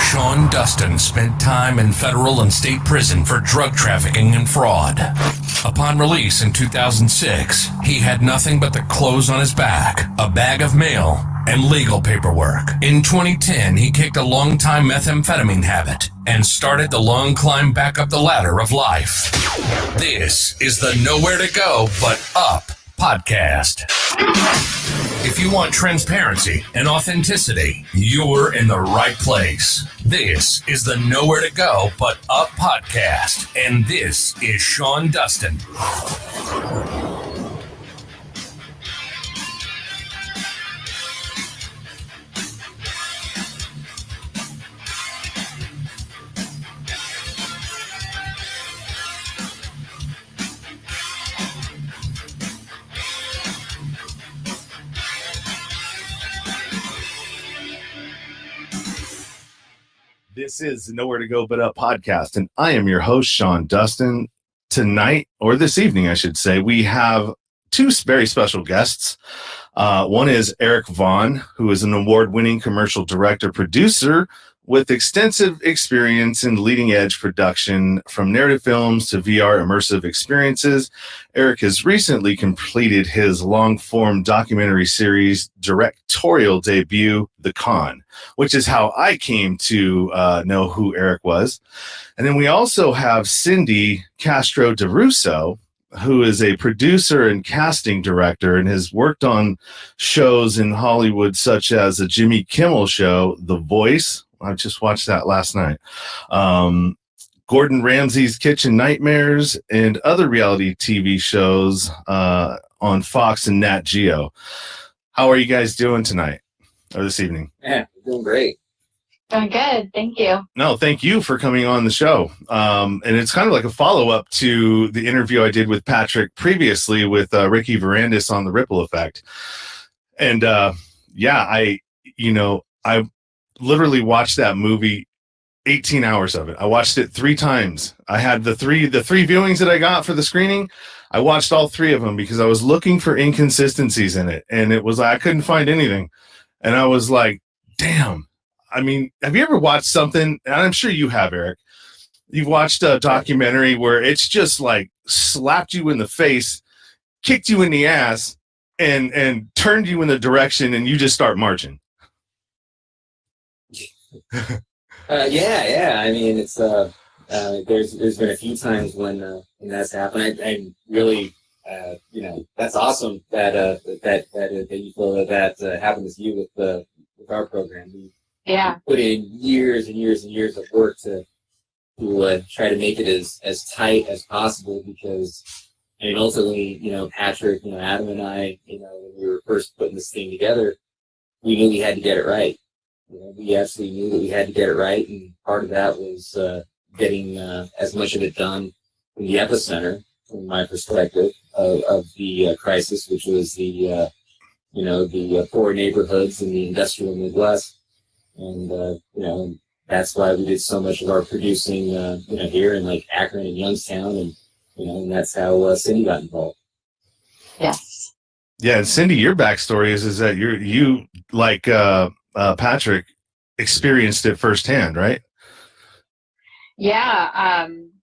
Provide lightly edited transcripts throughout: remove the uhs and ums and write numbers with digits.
Sean Dustin spent time in federal and state prison for drug trafficking and fraud. Upon release in 2006, he had nothing but the clothes on his back, a bag of mail, and legal paperwork. In 2010, he kicked a long-time methamphetamine habit and started the long climb back up the ladder of life. This is the Nowhere to Go But Up podcast. If you want transparency and authenticity, you're in the right place. This is the Nowhere to Go But Up podcast, and this is Sean Dustin. This is the Nowhere to Go But Up podcast, and I am your host, Sean Dustin. Tonight, or this evening, I should say, we have two very special guests. One is Eric Vaughn, who is an award-winning commercial director-producer with extensive experience in leading-edge production, from narrative films to VR immersive experiences. Eric has recently completed his long-form documentary series directorial debut, The Con, which is how I came to know who Eric was. And then we also have Cindy Castro-DiRusso, who is a producer and casting director and has worked on shows in Hollywood such as The Jimmy Kimmel Show, The Voice. I just watched that last night. Gordon Ramsay's Kitchen Nightmares and other reality TV shows on Fox and Nat Geo. How are you guys doing tonight or this evening? Yeah, doing great. Doing good. Thank you. No, thank you for coming on the show. And it's kind of like a follow-up to the interview I did with Patrick previously with Ricky Varandas on the Ripple Effect. And I literally watched that movie, 18 hours of it. I watched it 3 times. I had the three viewings that I got for the screening. I watched all 3 of them because I was looking for inconsistencies in it. And it was like, I couldn't find anything. And I was like, damn. I mean, have you ever watched something, and I'm sure you have, Eric, you've watched a documentary where it's just like slapped you in the face, kicked you in the ass, and turned you in the direction, and you just start marching? Yeah. I mean, it's there's been a few times when that's happened. I really, that's awesome that you feel that happened to you with our program. Yeah. Put in years and years and years of work to try to make it as tight as possible, because I mean, ultimately, Patrick, Adam and I, when we were first putting this thing together, we knew we had to get it right. We absolutely knew that we had to get it right, and part of that was getting as much of it done in the epicenter, from my perspective, of the crisis, which was the poor neighborhoods in the industrial Midwest. And, that's why we did so much of our producing, here in like Akron and Youngstown. And that's how Cindy got involved. Yes. Yeah. And Cindy, your backstory is that you like Patrick experienced it firsthand, right? Yeah.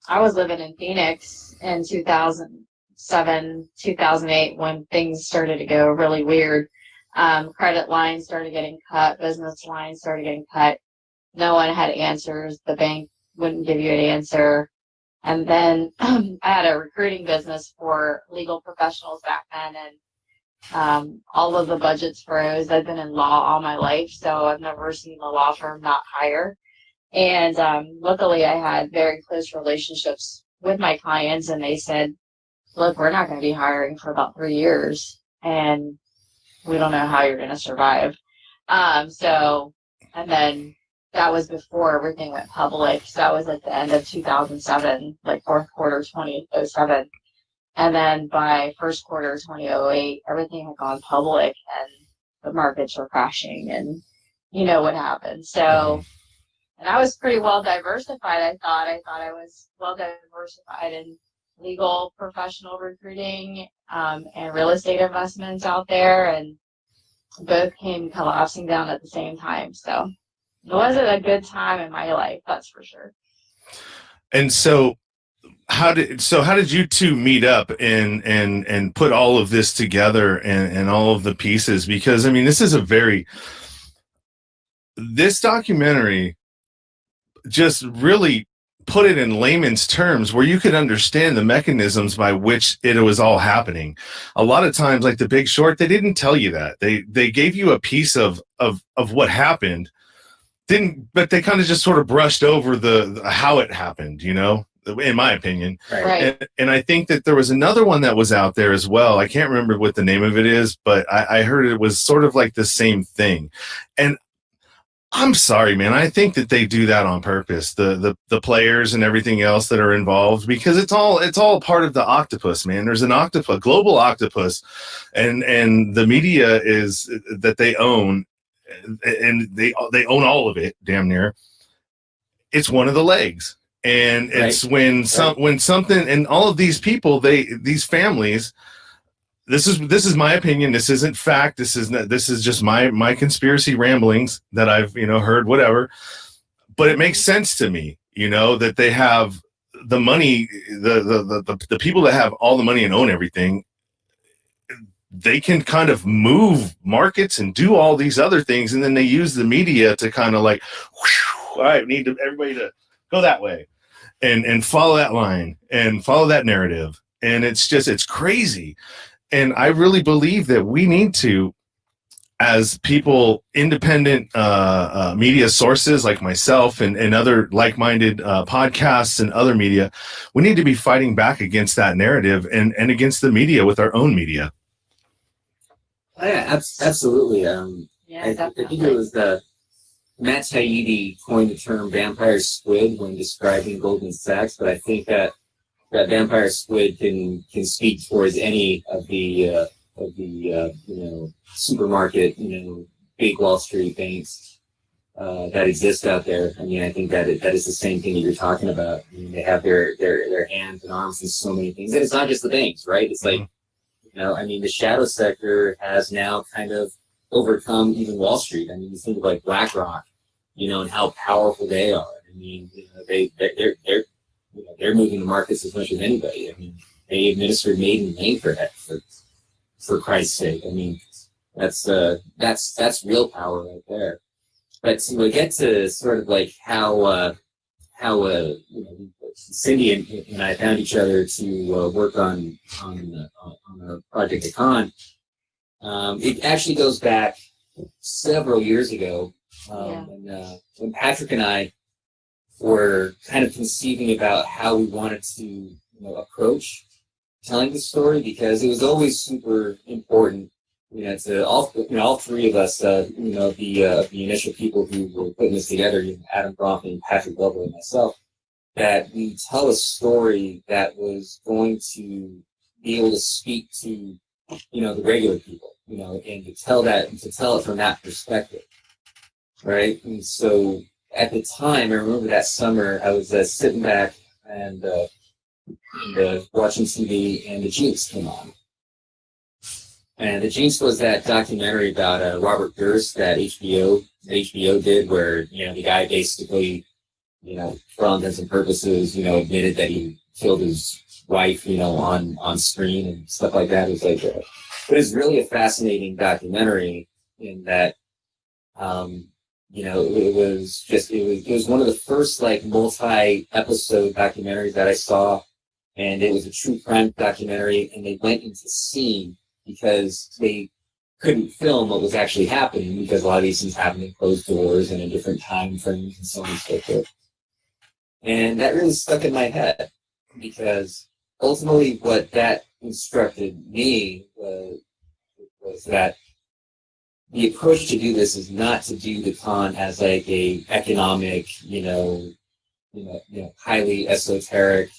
I was living in Phoenix in 2007, 2008, when things started to go really weird. Credit lines started getting cut, business lines started getting cut. No one had answers. The bank wouldn't give you an answer. And then I had a recruiting business for legal professionals back then, and all of the budgets froze. I've been in law all my life, so I've never seen a law firm not hire. And luckily, I had very close relationships with my clients, and they said, look, we're not going to be hiring for about 3 years, and we don't know how you're going to survive. And then that was before everything went public. So that was at the end of 2007, like fourth quarter 2007. And then by first quarter 2008, everything had gone public and the markets were crashing, and you know what happened. So, and I was pretty well diversified. I thought I was well diversified in legal professional recruiting and real estate investments out there, and both came collapsing down at the same time. So it wasn't a good time in my life, that's for sure. And so how did you two meet up and put all of this together and all of the pieces? Because I mean, this documentary just really put it in layman's terms where you could understand the mechanisms by which it was all happening. A lot of times, like The Big Short, they didn't tell you that. They gave you a piece of what happened, but they kind of just sort of brushed over the how it happened, in my opinion. Right. And I think that there was another one that was out there as well. I can't remember what the name of it is, but I heard it was sort of like the same thing. And I'm sorry, man. I think that they do that on purpose. The players and everything else that are involved, because it's all part of the octopus, man. There's an octopus, global octopus, and the media is that they own, and they own all of it, damn near. It's one of the legs, and it's when something, and all of these people, these families. This is my opinion. This isn't fact. This is just my conspiracy ramblings that I've heard, whatever. But it makes sense to me, that they have the money, the people that have all the money and own everything. They can kind of move markets and do all these other things, and then they use the media to kind of like, whew, all right, we need everybody to go that way, and follow that line and follow that narrative, and it's crazy. And I really believe that we need to, as people, independent media sources like myself and other like-minded podcasts and other media, we need to be fighting back against that narrative and against the media with our own media. Oh, yeah, absolutely. Yeah, I think it was Matt Taibbi coined the term vampire squid when describing Goldman Sachs, but I think that vampire squid can speak towards any of the supermarket, big Wall Street banks that exist out there. I mean, I think that is the same thing that you're talking about. I mean, they have their hands and arms in so many things, and it's not just the banks, right? It's like, I mean, the shadow sector has now kind of overcome even Wall Street. I mean, you think of like BlackRock, and how powerful they are. I mean, they're moving the markets as much as anybody. I mean, they administered maiden name for Christ's sake. I mean, that's real power right there. But to get to sort of like how Cindy and I found each other to work on a project at Con. It actually goes back several years ago when Patrick and I were kind of conceiving about how we wanted to approach telling the story, because it was always super important to all three of us, the initial people who were putting this together, Adam Vaughan and Patrick Glover and myself, that we tell a story that was going to be able to speak to the regular people, and to tell it from that perspective, right? And so at the time, I remember that summer, I was sitting back and watching TV, and the Jinx came on. And the Jinx was that documentary about Robert Durst that HBO did, where the guy basically, for all intents and purposes, admitted that he killed his wife, on screen and stuff like that. It was like, but it's really a fascinating documentary in that. It was one of the first like multi-episode documentaries that I saw, and it was a true crime documentary, and they went into scene because they couldn't film what was actually happening, because a lot of these things happen in closed doors and in different time frames and so on and so forth. And that really stuck in my head, because ultimately what that instructed me was that the approach to do this is not to do the con as like a economic, highly esoteric,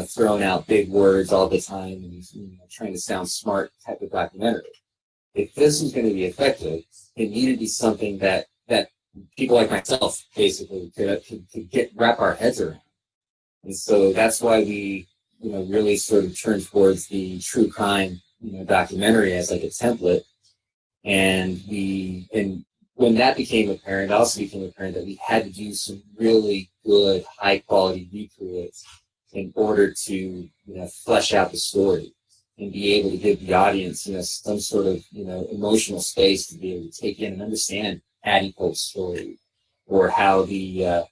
throwing out big words all the time and trying to sound smart type of documentary. If this was going to be effective, it needed to be something that people like myself basically could wrap our heads around. And so that's why we, really sort of turned towards the true crime, documentary as like a template. And when that became apparent, it also became apparent that we had to do some really good, high quality recreates in order to, flesh out the story and be able to give the audience, some sort of, emotional space to be able to take in and understand Addie Pope's story, or how the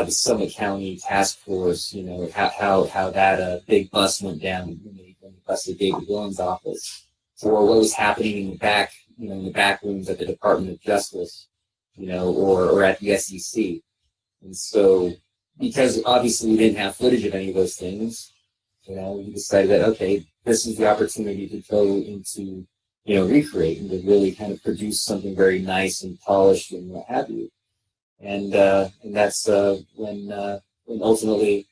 Summit County Task Force, how that big bust went down when they busted David Dillon's office, or what was happening in the back, in the back rooms at the Department of Justice, or at the SEC. And so, because obviously we didn't have footage of any of those things, we decided that, okay, this is the opportunity to go into, recreate and to really kind of produce something very nice and polished and what have you. And that's when ultimately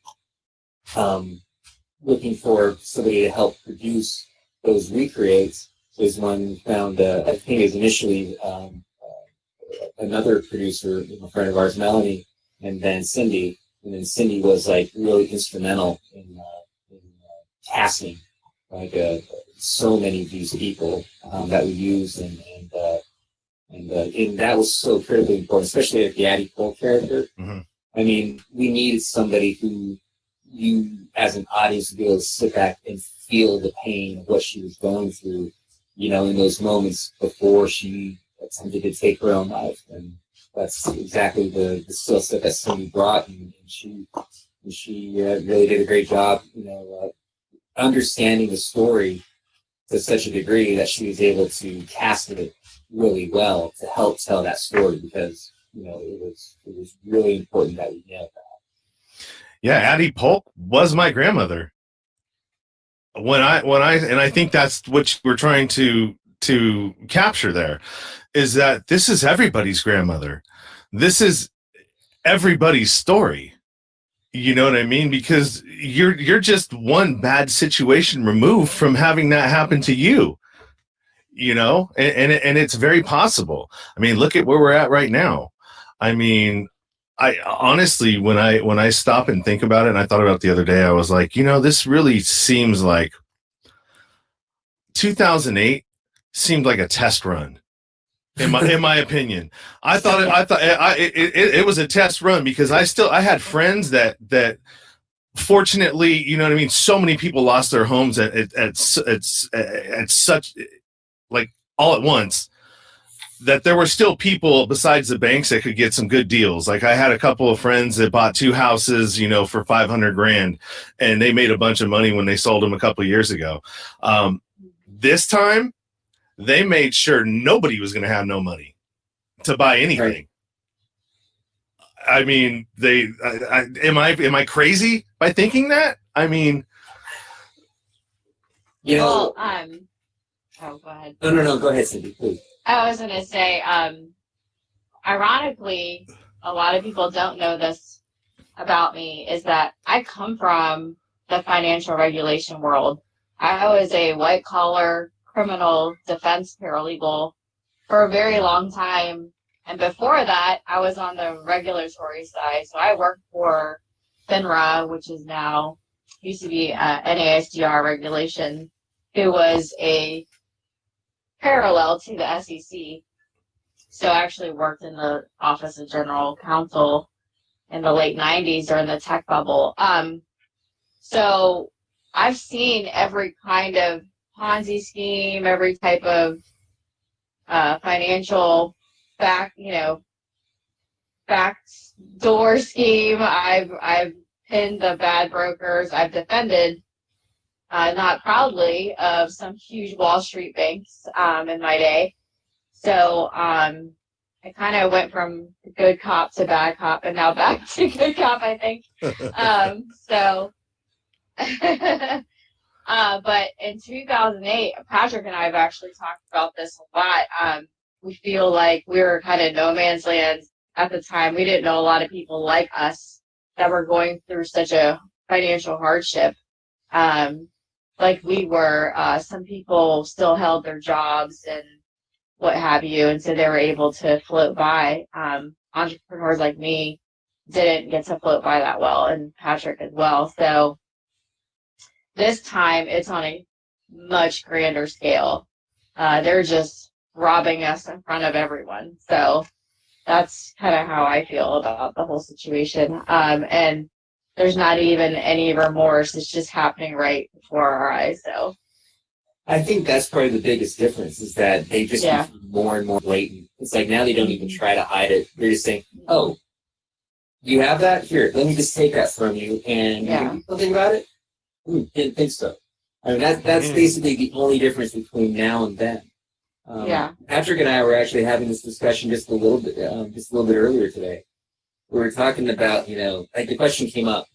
looking for somebody to help produce those recreates is when we found, I think it was initially another producer, a friend of ours, Melanie, and then Cindy. And then Cindy was like really instrumental in casting like so many of these people that we used, and that was so critically important, especially like the Addie Cole character. Mm-hmm. I mean, we needed somebody who you, as an audience, would be able to sit back and feel the pain of what she was going through, in those moments before she attempted to take her own life. And that's exactly the skill set that Cindy brought, and she really did a great job, understanding the story to such a degree that she was able to cast it really well to help tell that story, because it was really important that we nailed that. Yeah, Addie Polk was my grandmother. And I think that's what we're trying to capture there, is that this is everybody's grandmother. This is everybody's story. You know what I mean? Because you're just one bad situation removed from having that happen to you. And it's very possible. I mean, look at where we're at right now. I mean, I honestly, when I stop and think about it, and I thought about it the other day, I was like, this really seems like 2008 seemed like a test run. In my opinion, it was a test run, because I had friends that fortunately, so many people lost their homes at such, like, all at once, that there were still people besides the banks that could get some good deals. Like, I had a couple of friends that bought 2 houses, for $500,000, and they made a bunch of money when they sold them a couple of years ago. This time, they made sure nobody was going to have no money to buy anything. Right. I mean, am I crazy by thinking that? I mean, oh, go ahead. No, go ahead, Cindy, please. I was going to say, ironically, a lot of people don't know this about me, is that I come from the financial regulation world. I was a white-collar criminal defense paralegal for a very long time. And before that, I was on the regulatory side. So I worked for FINRA, which is now, used to be NASDR regulation, who was a parallel to the SEC. So I actually worked in the Office of General Counsel in the late 90s during the tech bubble. So I've seen every kind of Ponzi scheme, every type of financial backdoor scheme. I've pinned the bad brokers. I've defended, not proudly, of some huge Wall Street banks in my day. So I kind of went from good cop to bad cop, and now back to good cop, I think. But in 2008, Patrick and I have actually talked about this a lot. We feel like we were kind of no man's land at the time. We didn't know a lot of people like us that were going through such a financial hardship. Like we were, some people still held their jobs and what have you, and so they were able to float by. Entrepreneurs like me didn't get to float by that well, and Patrick as well. So this time it's on a much grander scale. They're just robbing us in front of everyone. So that's kind of how I feel about the whole situation. And there's not even any remorse. It's just happening right before our eyes. So I think that's probably the biggest difference is that they just Yeah. become more and more blatant. It's like now they don't even try to hide it. They're just saying, oh, you have that? Here, let me just take that from you. And you can do something about it? Didn't think so. I mean, that's basically the only difference between now and then. Patrick and I were actually having this discussion just a little bit earlier today. We were talking about, like the question came up,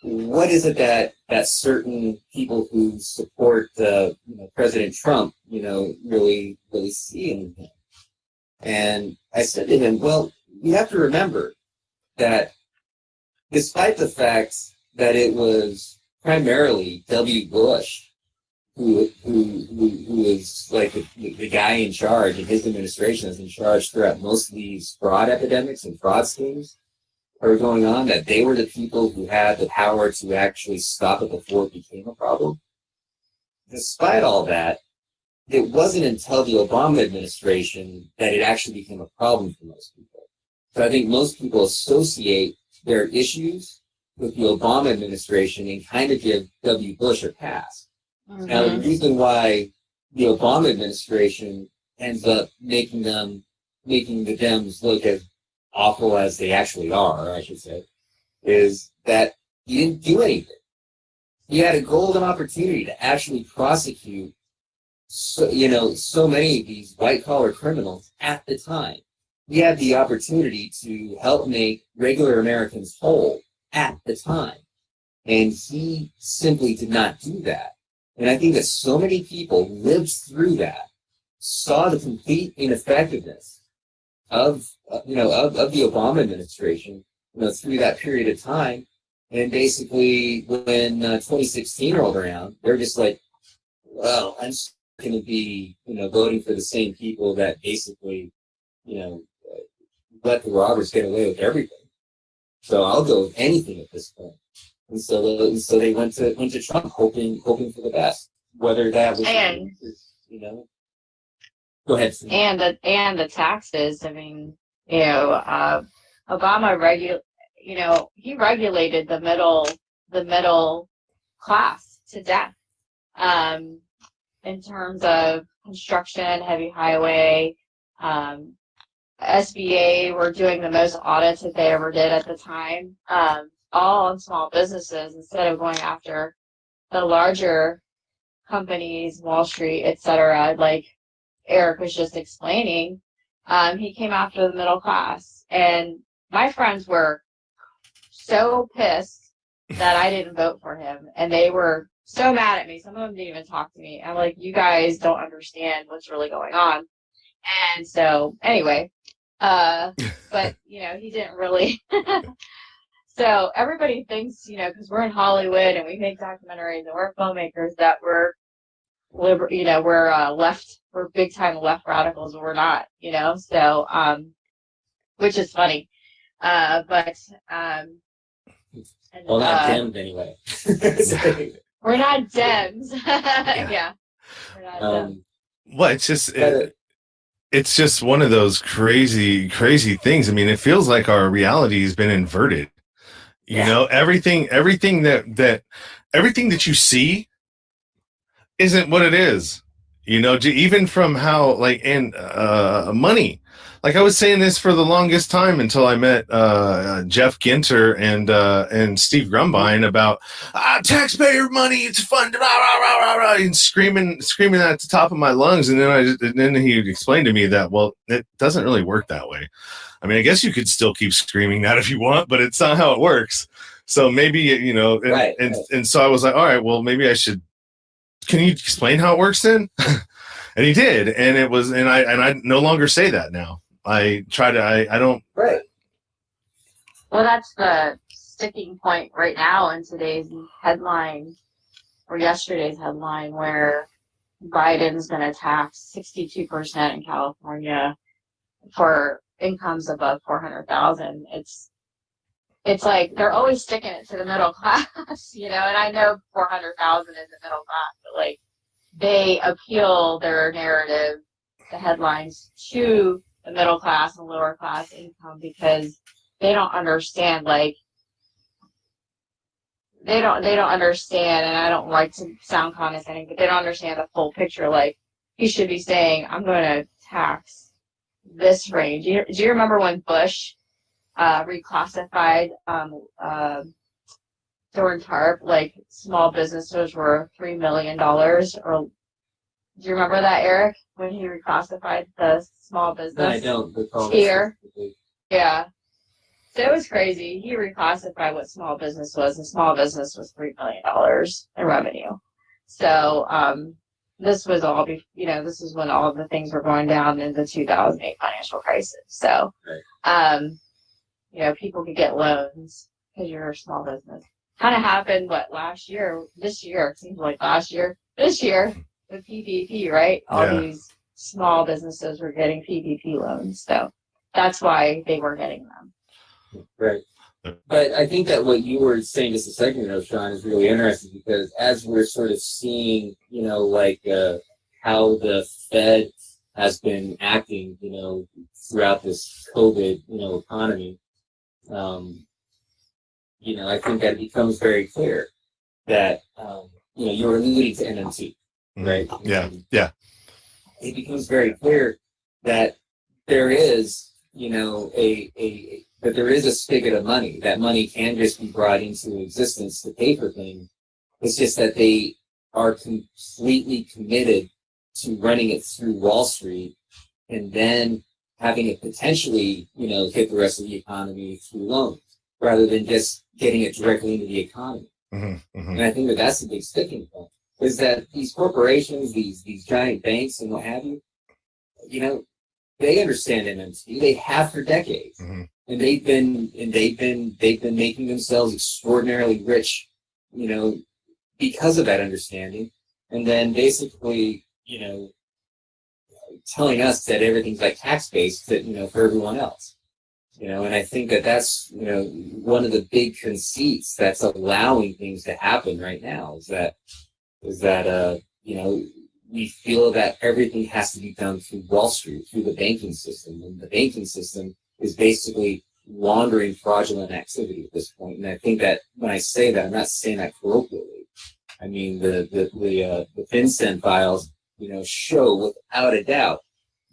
what is it that certain people who support President Trump, really see in him? And I said to him, well, you have to remember that despite the fact that it was primarily W. Bush who was like the guy in charge, and his administration is in charge throughout most of these fraud epidemics and fraud schemes that were going on, that they were the people who had the power to actually stop it before it became a problem. Despite all that, it wasn't until the Obama administration that it actually became a problem for most people. So I think most people associate their issues with the Obama administration and kind of give W. Bush a pass. Mm-hmm. Now, the reason why the Obama administration ends up making the Dems look as awful as they actually are, I should say, is that you didn't do anything. You had a golden opportunity to actually prosecute so many of these white-collar criminals at the time. You had the opportunity to help make regular Americans whole at the time. And he simply did not do that. And I think that so many people lived through that, saw the complete ineffectiveness of the Obama administration, through that period of time. And basically, when 2016 rolled around, they're just like, well, I'm going to be, voting for the same people that basically, let the robbers get away with everything. So I'll go with anything at this point. And so they went to Trump, hoping for the best. Whether that was, Go ahead. And the taxes. I mean, Obama he regulated the middle class to death. In terms of construction, heavy highway, SBA were doing the most audits that they ever did at the time, all on small businesses instead of going after the larger companies, Wall Street, etc. Like Eric was just explaining, he came after the middle class. And my friends were so pissed that I didn't vote for him. And they were so mad at me. Some of them didn't even talk to me. I'm like, you guys don't understand what's really going on. And so, anyway, but, he didn't really. So everybody thinks, because we're in Hollywood and we make documentaries and we're filmmakers, that we're we're big time left radicals. We're not, so, which is funny. Well, not Dems anyway. We're not Dems. Yeah. We're not Dems. Well, it's just one of those crazy things. I mean, it feels like our reality has been inverted. Everything that you see isn't what it is. Even from how money. Like I was saying this for the longest time until I met Jeff Ginter and Steve Grumbine about taxpayer money. It's fun, rah, rah, rah, rah, rah, and screaming that at the top of my lungs. And then he explained to me that, well, it doesn't really work that way. I mean, I guess you could still keep screaming that if you want, but it's not how it works. So maybe right. And so I was like, all right, well, maybe I should. Can you explain how it works then? And he did, and it was, and I no longer say that now. I try to. I don't. Right. Well, that's the sticking point right now in today's headline, or yesterday's headline, where Biden's going to tax 62% in California for incomes above 400,000. It's like they're always sticking it to the middle class, and I know 400,000 is the middle class, but they appeal their narrative, the headlines, to the middle class and lower class income because they don't understand, like, they don't understand, and I don't like to sound condescending, but they don't understand the full picture. Like, he should be saying, I'm going to tax this range. Do you remember when Bush reclassified during TARP, like, small businesses were $3 million? Or do you remember that, Eric, when he reclassified the small business No, I don't recall tier? Yeah. So it was crazy. He reclassified what small business was, and small business was $3 million in revenue. So this was all, this is when all of the things were going down in the 2008 financial crisis. So, people could get loans because you're a small business. Kind of happened, this year, it seems like this year, with PPP, right? All these small businesses were getting PPP loans. So that's why they were getting them. Right. But I think that what you were saying just a second ago, Sean, is really interesting because as we're sort of seeing, how the Fed has been acting, throughout this COVID, economy, I think that it becomes very clear that, you're alluding to NMT, right? Yeah. It becomes very clear that there is, that there is a spigot of money. That money can just be brought into existence to pay for things. It's just that they are completely committed to running it through Wall Street and then having it potentially, hit the rest of the economy through loans rather than just getting it directly into the economy. And I think that that's the big sticking point is that these corporations, these giant banks and what have you, they understand MMT. They have for decades. And they've been making themselves extraordinarily rich, because of that understanding. And then basically, telling us that everything's like tax-based, that, for everyone else. And I think that that's, one of the big conceits that's allowing things to happen right now is that, we feel that everything has to be done through Wall Street, through the banking system. And the banking system is basically laundering fraudulent activity at this point. And I think that when I say that, I'm not saying that colloquially. I mean, the FinCEN files, show without a doubt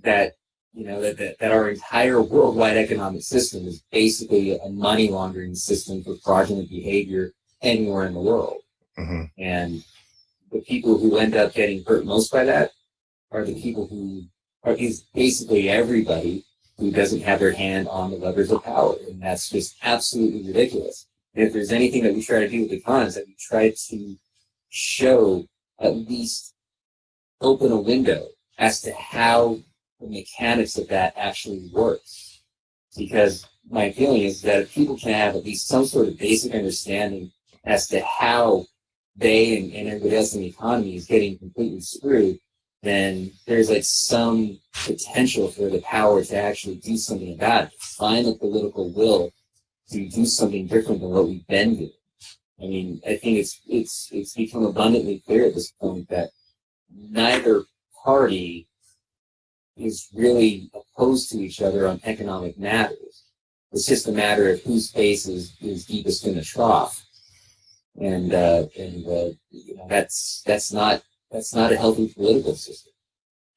that, that our entire worldwide economic system is basically a money laundering system for fraudulent behavior anywhere in the world. And the people who end up getting hurt most by that are the people is basically everybody who doesn't have their hand on the levers of power. And that's just absolutely ridiculous. And if there's anything that we try to do with economists, that we try to show, at least open a window as to how the mechanics of that actually works. Because my feeling is that if people can have at least some sort of basic understanding as to how they and everybody else in the economy is getting completely screwed, then there's like some potential for the power to actually do something about it, find the political will to do something different than what we've been doing. I mean, I think it's become abundantly clear at this point that neither party is really opposed to each other on economic matters. It's just a matter of whose face is deepest in the trough. And that's not a healthy political system.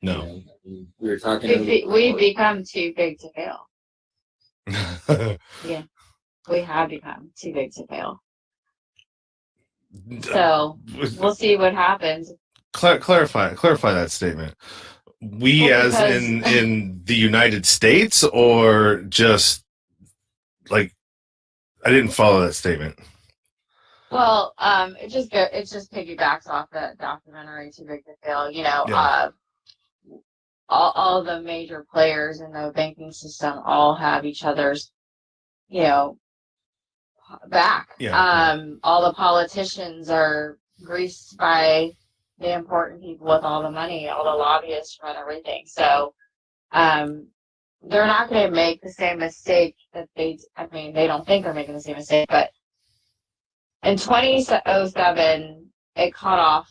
No. I mean, we were talking. We've become too big to fail. Yeah, we have become too big to fail. So we'll see what happens. Clarify that statement. As in the United States, or just like I didn't follow that statement. Well, it just piggybacks off that documentary Too Big to Fail. All the major players in the banking system all have each other's, back. All the politicians are greased by the important people with all the money. All the lobbyists run everything. So, they're not going to make the same mistake that they don't think they're making the same mistake, but in 2007, it caught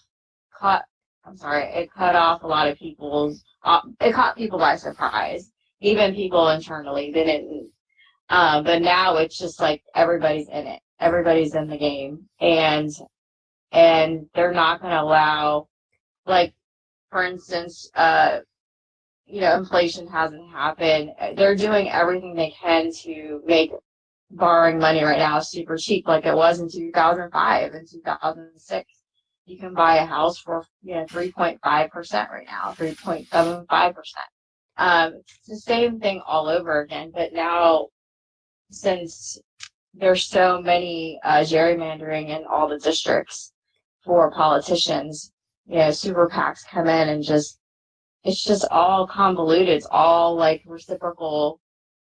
I'm sorry, it cut off a lot of people's, it caught people by surprise. Even people internally, they didn't. But now it's just like everybody's in it. Everybody's in the game. And they're not going to allow, like, for instance, inflation hasn't happened. They're doing everything they can to make borrowing money right now super cheap, like it was in 2005 and 2006. You can buy a house for 3.5% right now, 3.75%. It's the same thing all over again, but now since there's so many gerrymandering in all the districts for politicians, super PACs come in and it's just all convoluted. It's all like reciprocal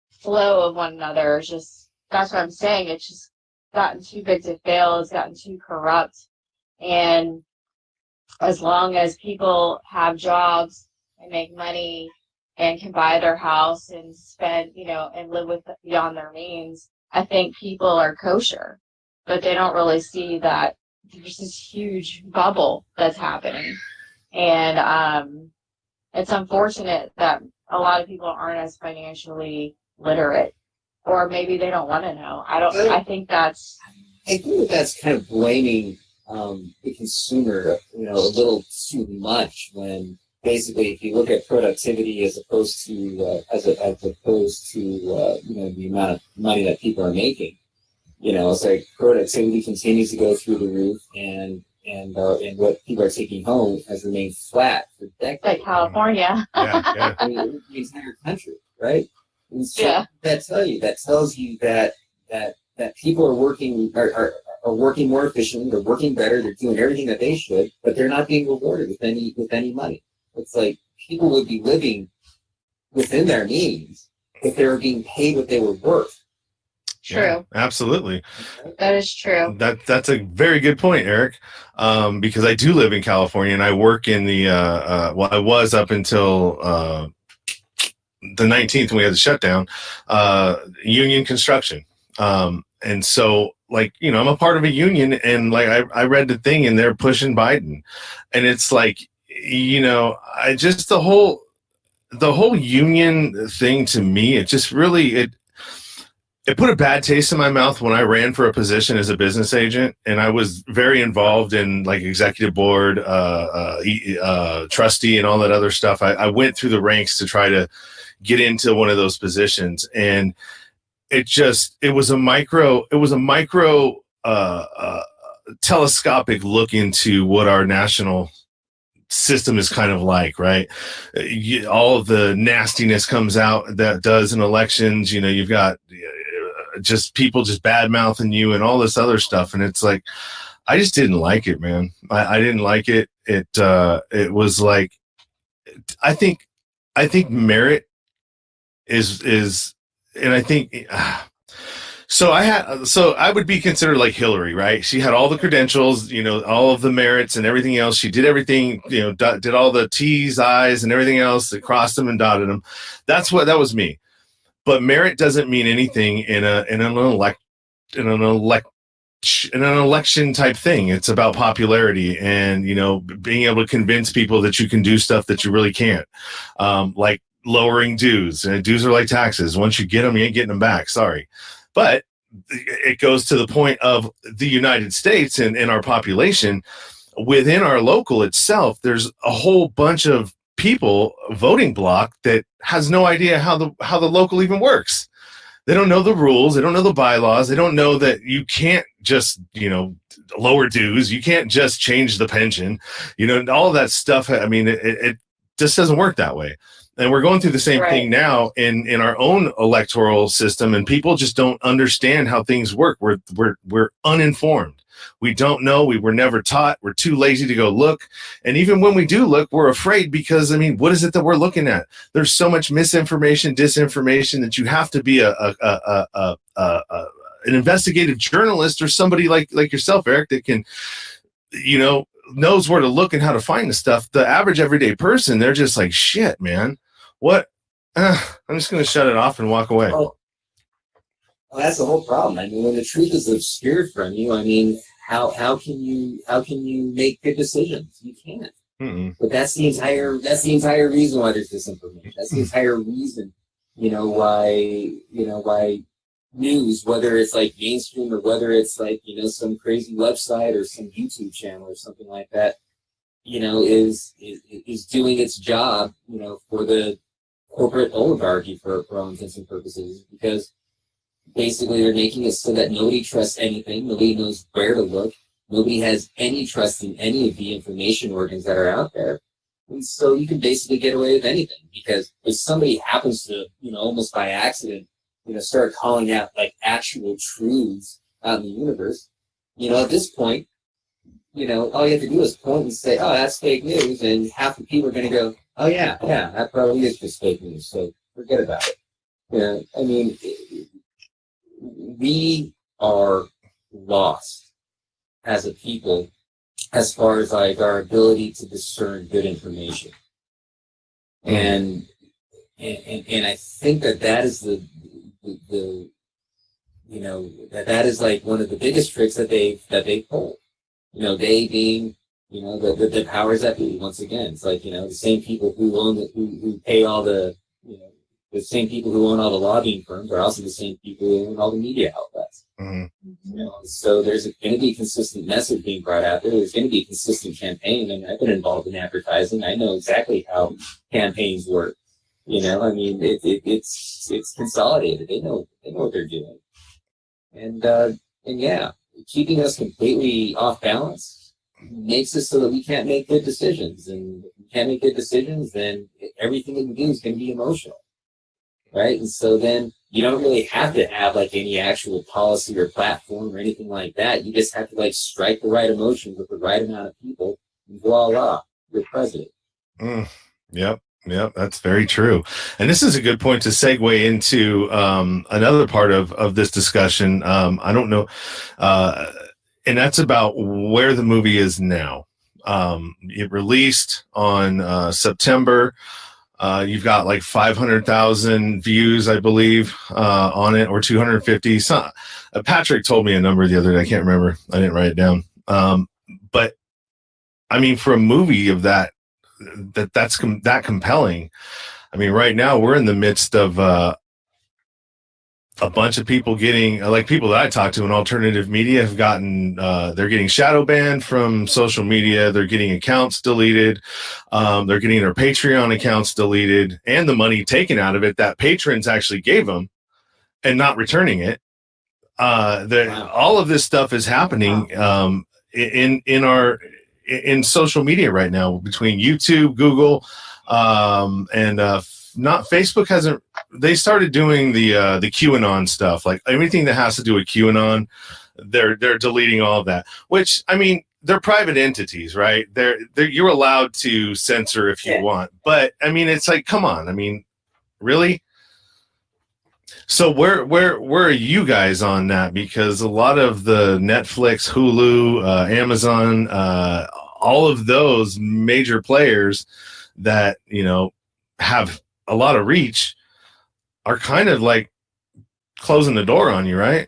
flow of one another. It's just, that's what I'm saying. It's just gotten too big to fail. It's gotten too corrupt. And as long as people have jobs and make money and can buy their house and spend, and live with beyond their means, I think people are kosher. But they don't really see that there's this huge bubble that's happening. And it's unfortunate that a lot of people aren't as financially literate, or maybe they don't want to know. I think that's kind of blaming the consumer, a little too much, when basically if you look at productivity as opposed to the amount of money that people are making, it's like productivity continues to go through the roof, and what people are taking home has remained flat for decades. like California. Yeah. I mean, the entire country, right? And so Yeah. that tells you that people are working more efficiently, they're working better, they're doing everything that they should, but they're not being rewarded with any money. It's like people would be living within their means if they were being paid what they were worth. True. Yeah, absolutely. That is true. That's a very good point, Eric. Because I do live in California and I work in the I was up until the 19th when we had the shutdown, union construction. And so, like, I'm a part of a union, and like I read the thing and they're pushing Biden, and it's like, I just the whole union thing, to me, it just really it put a bad taste in my mouth when I ran for a position as a business agent, and I was very involved in like executive board, trustee, and all that other stuff. I went through the ranks to try to get into one of those positions, and it was a micro telescopic look into what our national system is kind of like, right? All of the nastiness comes out that does in elections. You've got just people just bad mouthing you and all this other stuff, and it's like, I just didn't like it, man. I didn't like it. It was like, I think merit is and I think so I would be considered like Hillary, right? She had all the credentials, all of the merits and everything else. She did everything, did all the T's, I's, and everything else, that crossed them and dotted them. That was me. But merit doesn't mean anything in an election type thing. It's about popularity and, being able to convince people that you can do stuff that you really can't. Like lowering dues. And dues are like taxes. Once you get them, you ain't getting them back. Sorry. But it goes to the point of the United States and our population. Within our local itself, there's a whole bunch of people, voting block, that has no idea how the local even works. They don't know the rules. They don't know the bylaws. They don't know that you can't just, lower dues. You can't just change the pension, all of that stuff. I mean, it just doesn't work that way. And we're going through the same thing now in our own electoral system, and people just don't understand how things work. We're uninformed. We don't know. We were never taught. We're too lazy to go look. And even when we do look, we're afraid because, what is it that we're looking at? There's so much misinformation, disinformation, that you have to be an investigative journalist or somebody like yourself, Eric, that can, knows where to look and how to find the stuff. The average everyday person, they're just like, shit, man, what? I'm just going to shut it off and walk away. Well, that's the whole problem. When the truth is obscured from you, how can you make good decisions? You can't. But that's the entire reason why there's disinformation. That's the entire reason, why news, whether it's like mainstream or whether it's like, some crazy website or some YouTube channel or something like that, is doing its job, for the corporate oligarchy for all intents and purposes, because basically they're making it so that nobody trusts anything, nobody knows where to look, nobody has any trust in any of the information organs that are out there. And so you can basically get away with anything, because if somebody happens to, almost by accident, start calling out like actual truths out in the universe, at this point, all you have to do is point and say, oh, that's fake news. And half the people are going to go, oh, yeah, that probably is just fake news. So forget about it. I mean, we are lost as a people as far as like our ability to discern good information. And I think that is that is like one of the biggest tricks that they pull. They being, the powers that be. Once again, it's like, the same people who own who pay all the, the same people who own all the lobbying firms are also the same people who own all the media outlets. So there's going to be a consistent message being brought out there. There's going to be a consistent campaign. And I've been involved in advertising. I know exactly how campaigns work. I mean, it's consolidated. They know what they're doing. And yeah, keeping us completely off balance makes it so that we can't make good decisions. And if we can't make good decisions, then everything that we do is going to be emotional. Right? And so then you don't really have to have like any actual policy or platform or anything like that. You just have to like strike the right emotions with the right amount of people, and voila, you're president. Yep, that's very true. And this is a good point to segue into another part of this discussion. I don't know, and that's about where the movie is now. It released on September. You've got like 500,000 views, I believe, on it, or 250. So, Patrick told me a number the other day. I can't remember. I didn't write it down. But I mean, for a movie of that's that compelling. I mean, right now we're in the midst of a bunch of people getting, like people that I talk to in alternative media have gotten, they're getting shadow banned from social media. They're getting accounts deleted. They're getting their Patreon accounts deleted and the money taken out of it that patrons actually gave them and not returning it. All of this stuff is happening in social media right now between YouTube, Google, and not Facebook hasn't. They started doing the QAnon stuff, like everything that has to do with QAnon. They're deleting all of that. Which, I mean, they're private entities, right? You're allowed to censor if you want, but I mean, it's like, come on. I mean, really? So where are you guys on that? Because a lot of the Netflix, Hulu, Amazon, all of those major players that have a lot of reach are kind of like closing the door on you, right?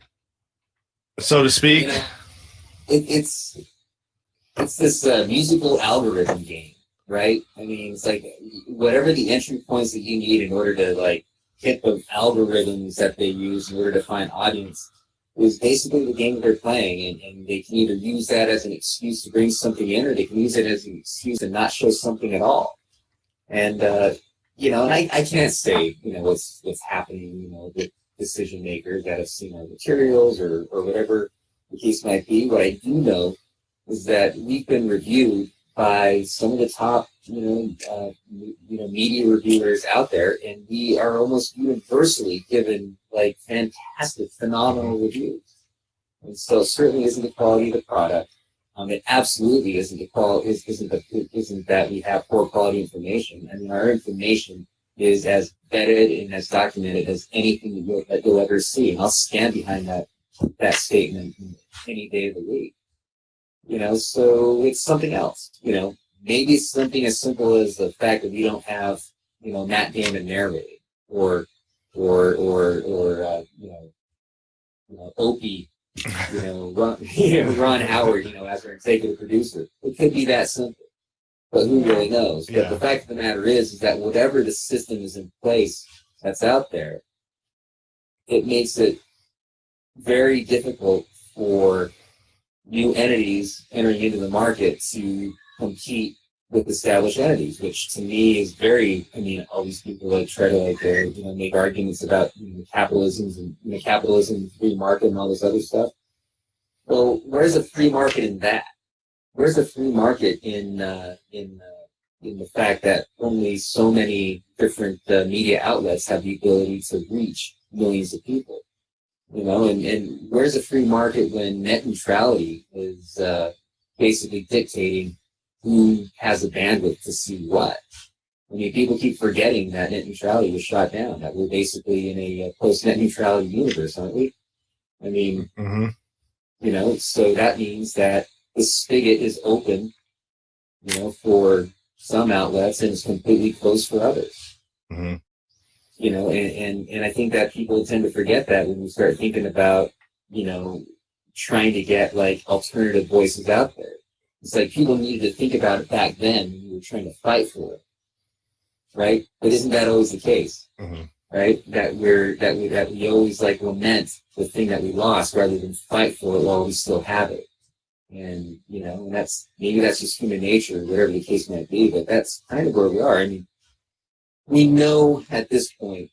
So to speak. It's this musical algorithm game, right? I mean, it's like whatever the entry points that you need in order to like hit the algorithms that they use in order to find audience is basically the game that they're playing, and they can either use that as an excuse to bring something in, or they can use it as an excuse to not show something at all. And and I can't say what's happening with decision makers that have seen our materials or whatever the case might be. What I do know is that we've been reviewed by some of the top media reviewers out there, and we are almost universally given like fantastic, phenomenal reviews. And so it certainly isn't the quality of the product. It absolutely isn't the quality. Isn't that we have poor quality information? I mean, our information is as vetted and as documented as anything that you'll ever see. And I'll stand behind that statement any day of the week. So it's something else. Maybe it's something as simple as the fact that we don't have, Matt Damon narrating, or Opie, Ron Howard, as our executive producer. It could be that simple. but who really knows? Yeah. But the fact of the matter is that whatever the system is in place that's out there, it makes it very difficult for new entities entering into the market to compete with established entities, which to me is very, I mean, all these people that try to make arguments about capitalism and capitalism, free market and all this other stuff. Well, where's the free market in that? Where's the free market in the fact that only so many different media outlets have the ability to reach millions of people? And where's the free market when net neutrality is basically dictating who has the bandwidth to see what? I mean, people keep forgetting that net neutrality was shot down, that we're basically in a post-net neutrality universe, aren't we? I mean, so that means that the spigot is open, for some outlets and is completely closed for others. Mm-hmm. And I think that people tend to forget that when we start thinking about, trying to get like alternative voices out there. It's like people needed to think about it back then when we were trying to fight for it, right? But isn't that always the case, right? That we always like lament the thing that we lost rather than fight for it while we still have it. And and that's just human nature, whatever the case might be. But that's kind of where we are. I mean, we know at this point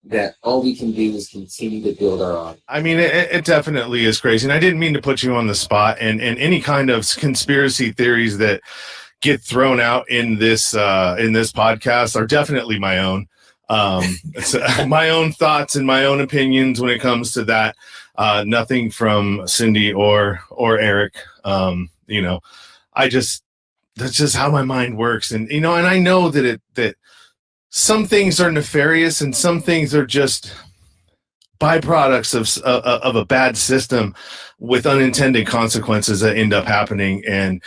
that all we can do is continue to build our audience. I mean, it definitely is crazy. And I didn't mean to put you on the spot, and any kind of conspiracy theories that get thrown out in this podcast are definitely my own. It's my own thoughts and my own opinions when it comes to that. Nothing from Cindy or Eric. That's just how my mind works. And, and I know that some things are nefarious and some things are just byproducts of a bad system with unintended consequences that end up happening. And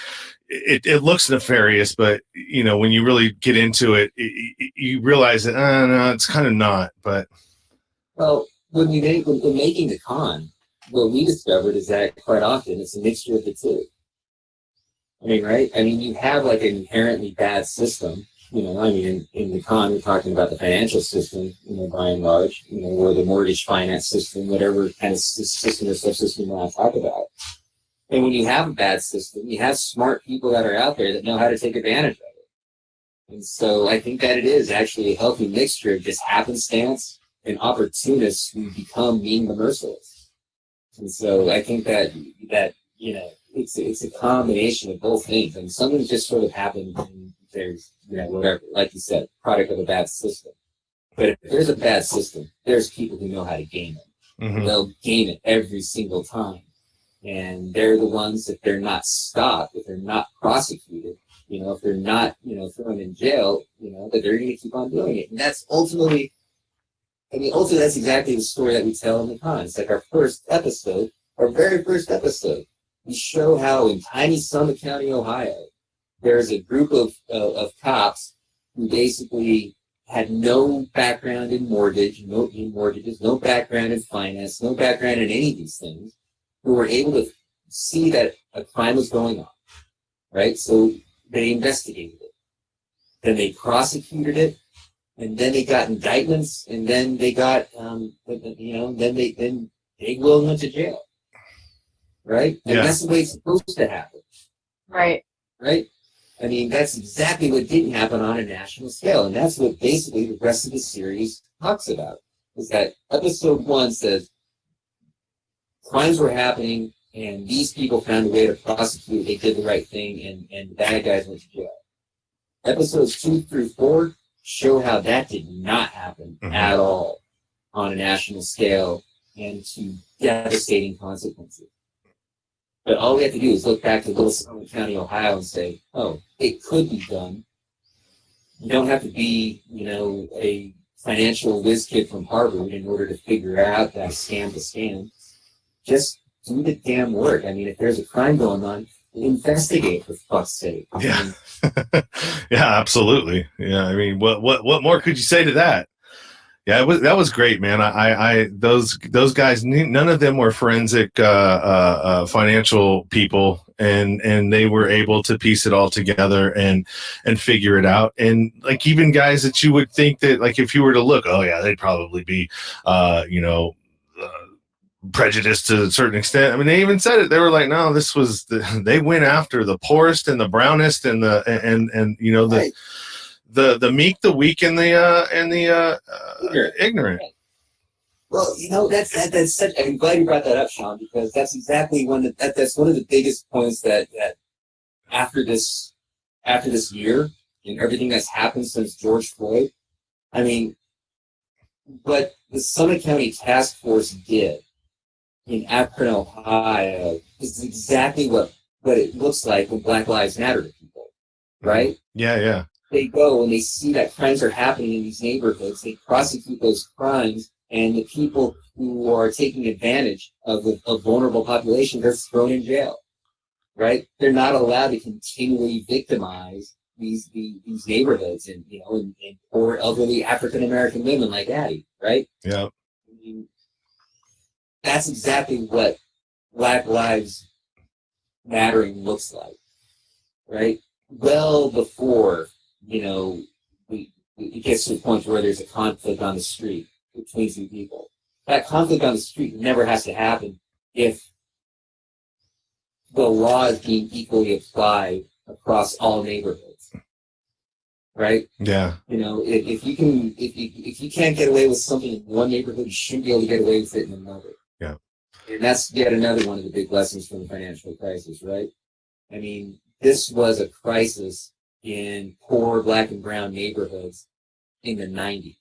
it looks nefarious, but when you really get into it, you realize that no, it's kind of not. But when making the con, what we discovered is that quite often it's a mixture of the two. I mean, right? I mean, you have like an inherently bad system. In the con, we're talking about the financial system, by and large, or the mortgage finance system, whatever kind of system or subsystem you want to talk about. And when you have a bad system, you have smart people that are out there that know how to take advantage of it. And so I think that it is actually a healthy mixture of just happenstance and opportunists who become mean but merciless. And so I think that it's a combination of both things. And something just sort of happened and there's, whatever, like you said, product of a bad system. But if there's a bad system, there's people who know how to game it. Mm-hmm. They'll game it every single time. And they're the ones, if they're not stopped, if they're not prosecuted, if they're not, thrown in jail, that they're going to keep on doing it. And that's ultimately that's exactly the story that we tell in the con. It's like our very first episode. We show how in tiny Summit County, Ohio, there's a group of cops who basically had no background in mortgages, no background in finance, no background in any of these things, who were able to see that a crime was going on, right? So they investigated it. Then they prosecuted it, and then they got indictments, and then they got, then they will went to jail, right? And that's the way it's supposed to happen. Right. Right? I mean, that's exactly what didn't happen on a national scale, and that's what basically the rest of the series talks about, is that episode 1 says, crimes were happening, and these people found a way to prosecute. They did the right thing, and the bad guys went to jail. Episodes 2 through 4 show how that did not happen at all on a national scale and to devastating consequences. But all we have to do is look back to Little Summit County, Ohio, and say, oh, it could be done. You don't have to be, a financial whiz kid from Harvard in order to figure out that scam to scam. Just do the damn work. I mean, if there's a crime going on, investigate, for fuck's sake. Yeah. Yeah, absolutely. Yeah, I mean, what more could you say to that? Yeah, that was great, man. Those guys, none of them were forensic financial people, and they were able to piece it all together and figure it out. And like even guys that you would think that like if you were to look, oh yeah, they'd probably be, prejudiced to a certain extent. I mean, they even said it. They were like, no, they went after the poorest and the brownest and Right. the meek, the weak, and the ignorant. Well, that's such. I'm glad you brought that up, Sean, because that's exactly that's one of the biggest points that after this year and everything that's happened since George Floyd. I mean, what the Summit County Task Force did in Akron, Ohio, is exactly what it looks like when Black Lives Matter to people, right? Yeah. They go and they see that crimes are happening in these neighborhoods. They prosecute those crimes, and the people who are taking advantage of a vulnerable population, they're thrown in jail, right? They're not allowed to continually victimize these neighborhoods and poor elderly African American women like Addie, right? Yeah. I mean, that's exactly what Black Lives Mattering looks like, right? Well before it gets to the point where there's a conflict on the street between two people. That conflict on the street never has to happen if the law is being equally applied across all neighborhoods, right? Yeah. If you can't get away with something in one neighborhood, you shouldn't be able to get away with it in another. Yeah. And that's yet another one of the big lessons from the financial crisis, right? I mean, this was a crisis in poor Black and brown neighborhoods in the 90s.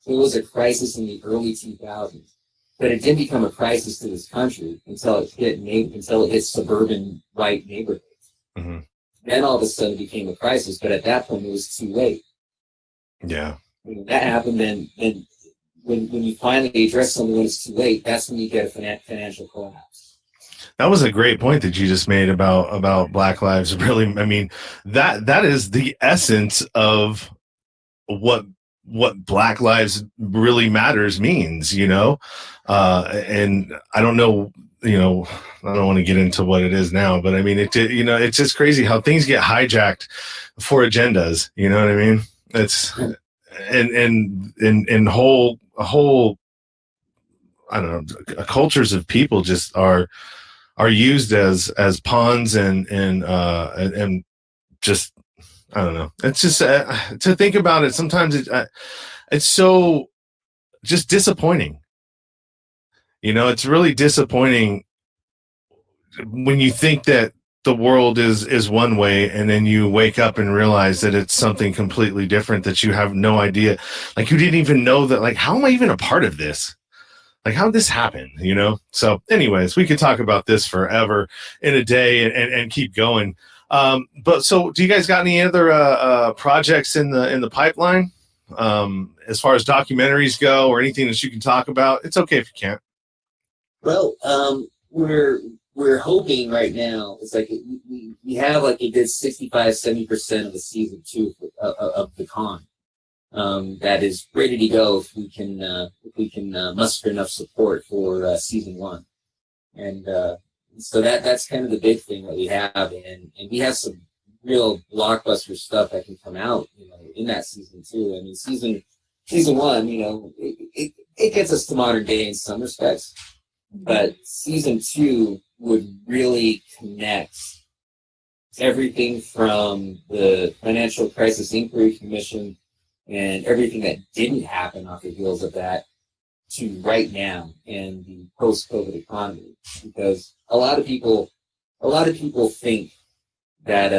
So it was a crisis in the early 2000s. But it didn't become a crisis to this country until it hit suburban white neighborhoods. Mm-hmm. Then all of a sudden it became a crisis, but at that point it was too late. Yeah. When that happened, then when you finally address something when it's too late, that's when you get a financial collapse. That was a great point that you just made about Black Lives. Really, I mean, that is the essence of what Black Lives really matters means, and I don't know, I don't want to get into what it is now, but I mean, it's just crazy how things get hijacked for agendas. You know what I mean? It's and whole I don't know, cultures of people just are used as pawns and just I don't know. It's just to think about it. Sometimes it's so just disappointing. It's really disappointing when you think that the world is one way, and then you wake up and realize that it's something completely different that you have no idea. Like you didn't even know that. Like, how am I even a part of this? Like, how did this happen? So anyways, we could talk about this forever in a day and keep going. But so do you guys got any other projects in the pipeline as far as documentaries go, or anything that you can talk about? It's okay if you can't. Well, we're hoping right now, it's like we have like a good 65-70% of the season 2 of the con. That is ready to go if we can muster enough support for season 1, and so that's kind of the big thing that we have, and we have some real blockbuster stuff that can come out, in that season 2. I mean, season 1, it gets us to modern day in some respects, but season 2 would really connect everything from the Financial Crisis Inquiry Commission and everything that didn't happen off the heels of that to right now and the post-COVID economy. Because a lot of people think that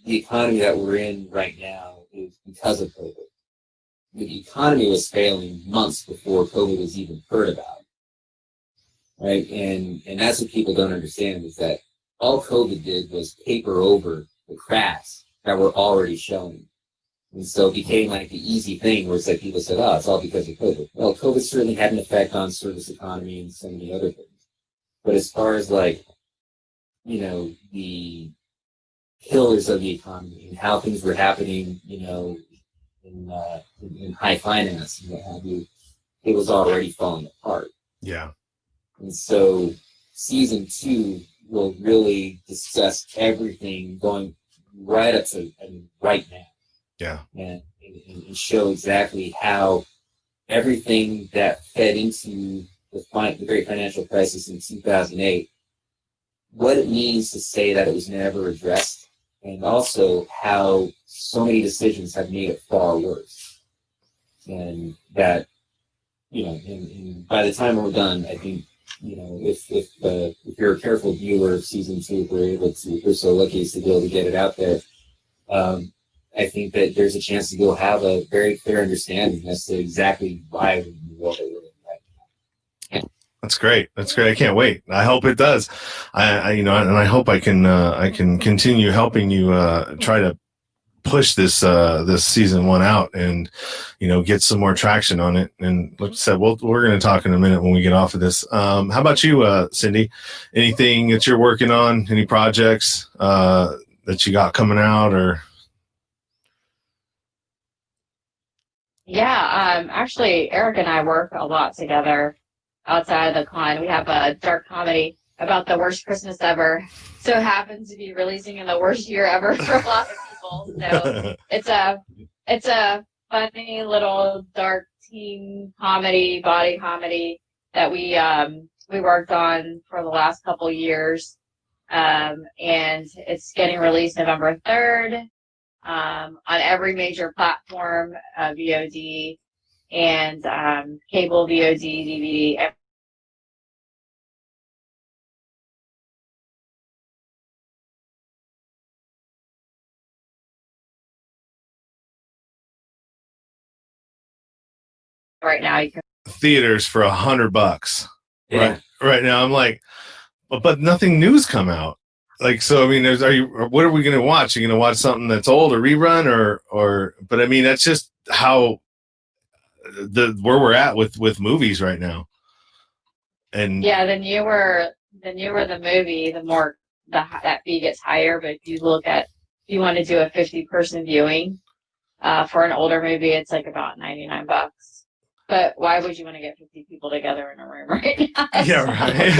the economy that we're in right now is because of COVID. The economy was failing months before COVID was even heard about, right? And that's what people don't understand, is that all COVID did was paper over the cracks that were already showing. And so it became like the easy thing where it's like people said, oh, it's all because of COVID. Well, COVID certainly had an effect on service economy and so many other things. But as far as like, the pillars of the economy and how things were happening, in high finance and what have you, it was already falling apart. Yeah. And so season 2 will really discuss everything going right up to right now. Yeah. And show exactly how everything that fed into the great financial crisis in 2008, what it means to say that it was never addressed, and also how so many decisions have made it far worse. And that, and by the time we're done, I think, if you're a careful viewer of season 2, if we're so lucky as to be able to get it out there, I think that there's a chance to go have a very clear understanding as to exactly why we do what we're doing right now. That's great. That's great. I can't wait. I hope it does. And I hope I can continue helping you try to push this season 1 out and get some more traction on it. And like I said, we're going to talk in a minute when we get off of this. How about you, Cindy? Anything that you're working on? Any projects that you got coming out or? Yeah, actually, Eric and I work a lot together outside of the con. We have a dark comedy about the worst Christmas ever. So it happens to be releasing in the worst year ever for a lot of people. So it's a funny little dark teen comedy, body comedy that we worked on for the last couple years. And it's getting released November 3rd. On every major platform, VOD and cable, VOD, DVD. Right now, you can theaters for $100. Yeah. Right now, I'm like, but nothing new's come out. Like, so, I mean, what are we going to watch? Are you going to watch something that's old or rerun or, but I mean, that's just how where we're at with movies right now. And yeah, the newer the movie, the more that fee gets higher. But if you want to do a 50-person viewing, for an older movie, it's like about $99. But why would you want to get 50 people together in a room right now? yeah, right.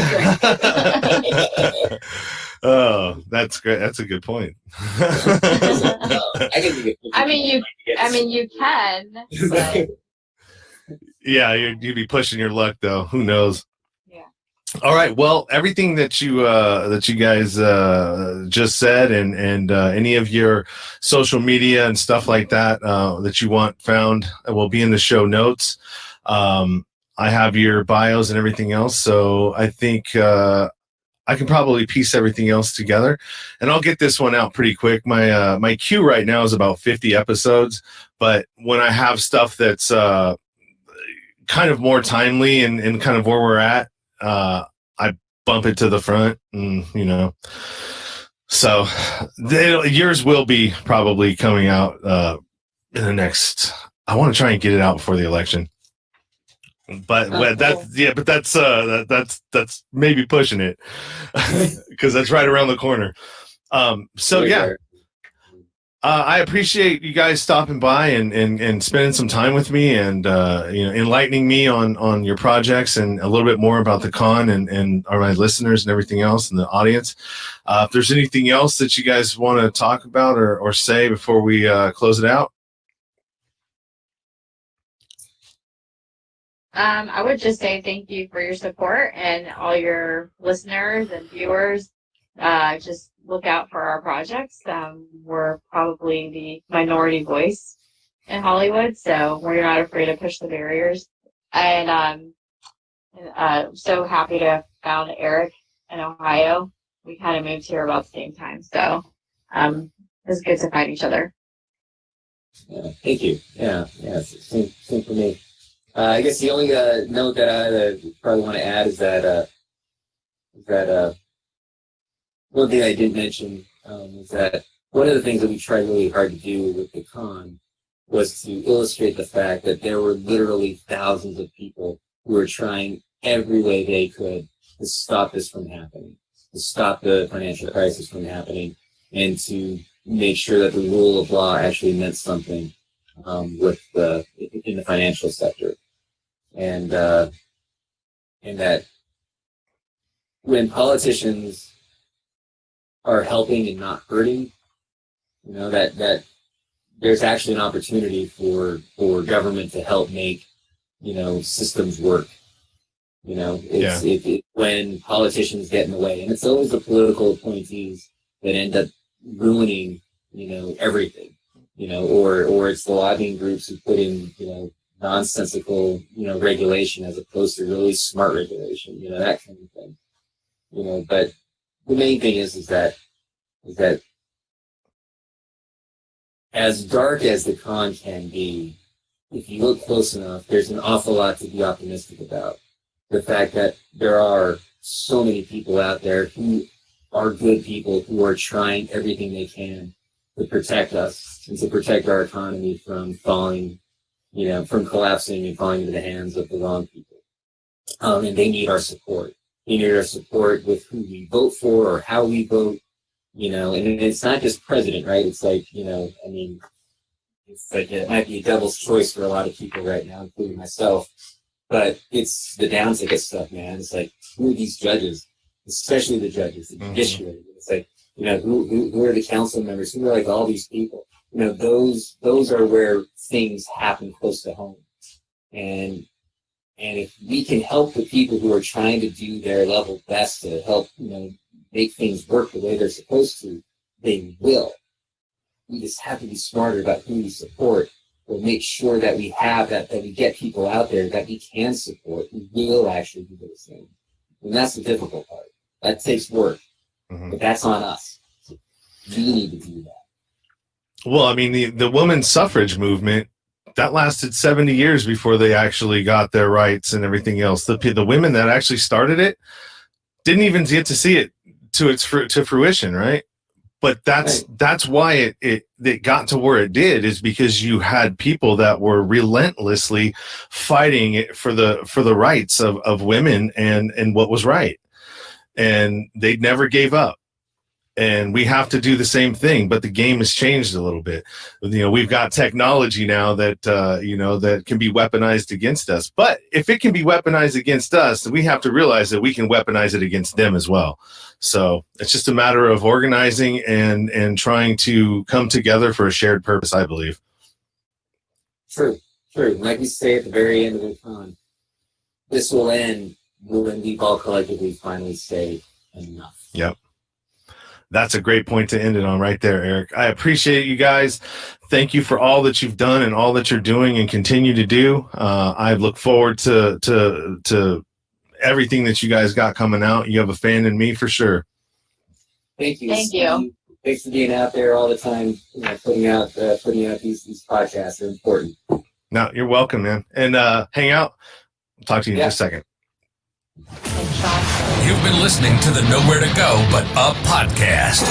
Oh, that's great. That's a good point. I mean, you can. But yeah, you'd be pushing your luck, though. Who knows? Yeah. All right. Well, everything that you guys just said, and any of your social media and stuff like that that you want found will be in the show notes. I have your bios and everything else, so I think I can probably piece everything else together, and I'll get this one out pretty quick. My queue right now is about 50 episodes, but when I have stuff that's kind of more timely and kind of where we're at, I bump it to the front, and so yours will be probably coming out in the next. I want to try and get it out before the election. But that's maybe pushing it because that's right around the corner. So yeah, I appreciate you guys stopping by and spending some time with me and enlightening me on your projects and a little bit more about the con and my listeners and everything else and the audience. If there's anything else that you guys want to talk about or say before we close it out. I would just say thank you for your support and all your listeners and viewers. Just look out for our projects. We're probably the minority voice in Hollywood, so we're not afraid to push the barriers. And I'm so happy to have found Eric in Ohio. We kind of moved here about the same time, so it's good to find each other. Yeah, thank you. Yeah, same for me. I guess the only note that I probably want to add is that one thing I didn't mention is that one of the things that we tried really hard to do with the con was to illustrate the fact that there were literally thousands of people who were trying every way they could to stop this from happening, to stop the financial crisis from happening, and to make sure that the rule of law actually meant something in the financial sector. and that when politicians are helping and not hurting, that there's actually an opportunity for government to help make, systems work. When politicians get in the way, and it's always the political appointees that end up ruining, everything, or it's the lobbying groups who put in, nonsensical, regulation as opposed to really smart regulation, that kind of thing. But the main thing is that as dark as the con can be, if you look close enough, there's an awful lot to be optimistic about. The fact that there are so many people out there who are good people who are trying everything they can to protect us and to protect our economy from falling, from collapsing and falling into the hands of the wrong people. And they need our support. They need our support with who we vote for or how we vote, and it's not just president, right? It's like, it's like it might be a devil's choice for a lot of people right now, including myself. But it's the down ticket stuff, man. It's like, who are these judges? Especially the judges, the judiciary. It's like, who are the council members? Who are like all these people? Those are where things happen close to home. And if we can help the people who are trying to do their level best to help, make things work the way they're supposed to, they will. We just have to be smarter about who we support. We'll make sure that we have that we get people out there that we can support who will actually do those things. And that's the difficult part. That takes work, but that's on us. So we need to do that. Well, the women's suffrage movement, that lasted 70 years before they actually got their rights and everything else. The women that actually started it didn't even get to see it to fruition, right? But that's why it got to where it did, is because you had people that were relentlessly fighting it for the rights of women and what was right, and they never gave up. And we have to do the same thing, but the game has changed a little bit. We've got technology now that that can be weaponized against us. But if it can be weaponized against us, we have to realize that we can weaponize it against them as well. So it's just a matter of organizing and trying to come together for a shared purpose, I believe. True. Like we say at the very end of the con, this will end when we all collectively finally say enough. Yep. That's a great point to end it on right there, Eric. I appreciate you guys. Thank you for all that you've done and all that you're doing and continue to do. I look forward to everything that you guys got coming out. You have a fan in me for sure. Thank you. Thank you. Thanks for being out there all the time, putting out these podcasts. They're important. No, you're welcome, man. And hang out. I'll talk to you in just a second. You've been listening to the Nowhere to Go But Up podcast.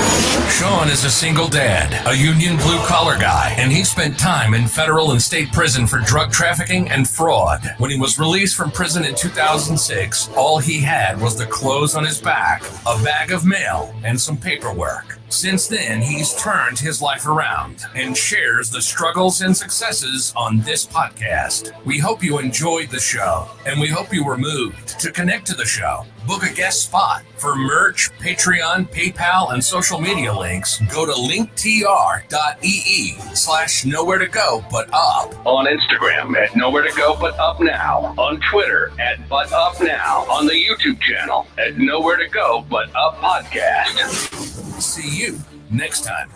Sean is a single dad, a union blue-collar guy, and he spent time in federal and state prison for drug trafficking and fraud. When he was released from prison in 2006, all he had was the clothes on his back, a bag of mail, and some paperwork. Since then, he's turned his life around and shares the struggles and successes on this podcast. We hope you enjoyed the show, and we hope you were moved to connect to the show. Book a guest spot. For merch, Patreon, PayPal, and social media links, go to linktr.ee/nowhere to go but up. On Instagram at Nowhere to Go But Up Now. On Twitter at But Up Now. On the YouTube channel at Nowhere to Go But Up Podcast. See you next time.